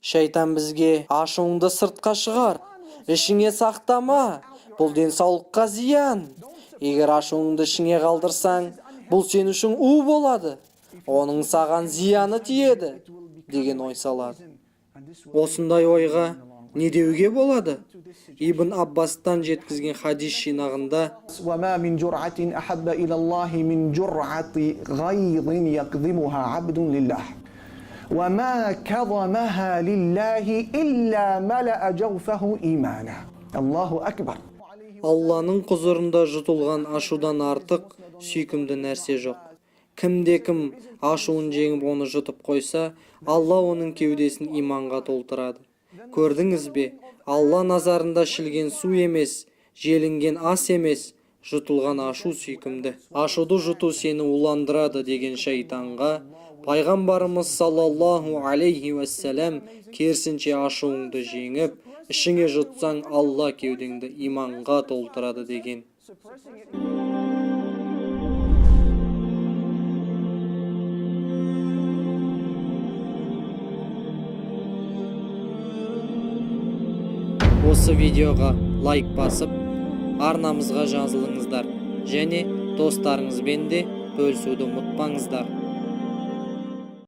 Шайтан бізге ашуыңды сыртқа шығар, ішіңе сақтама, бұл денсаулыққа зиян. Егер ашуыңды ішіңе қалдырсаң, бұл сен үшін у болады, оның саған зияны тиеді, деген ой салады. Осындай ойға не деуге болады? Ибн Аббастан жеткізген хадис жинағында: وما من جرعة أحب إلى الله من جرعة غيظ يكظمها عبد لله وما كظمها لله إلا ملأ جوفه إيمانا. الله أكبر. Алланың құзырында жұтылған ашудан артық сүйкімді нәрсе жоқ. Кімде-кім ашуын жеңіп оны жұтып қойса, Алла оның кеудесін иманға толтырады. Көрдіңіз бе? Алла назарында ішілген су емес, желінген ас емес, жұтылған ашу сүйкімді. Ашуды жұту сені уландырады деген шайтанға пайғамбарымыз саллаллаху алейхи уассалам керісінше ашуыңды жеңіп, ішіңе жұтсаң, Алла кеудеңді иманға толтырады деген. Осы видеоға лайк басып, арнамызға жазылыңыздар және достарыңызбен де бөлісуді ұмытпаңыздар.